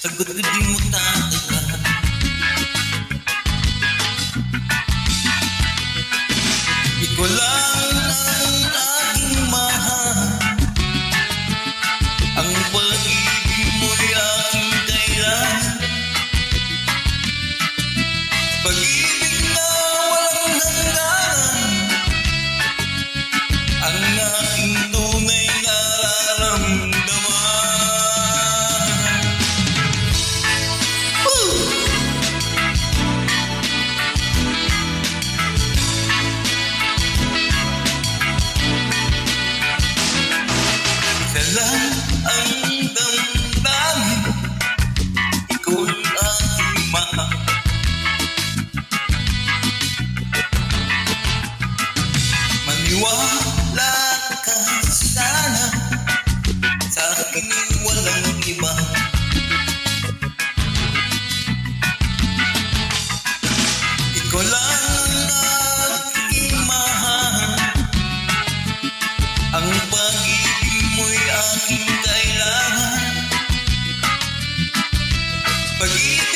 Sagot ko di mo tatagal. Ikaw lang ang aking mahal, ang pag-ibig mo'y aking kailan. Pag-ibig na walang hangganan, ang aking tunay nararamdaman. Isa lang ang damdamin, ikaw ang aking mahal. Maniwala ka sana, sa akin walang iba. Ikaw lang ang aking mahal, ang pag-ibig mo'y aking kailangan. Pag-ibig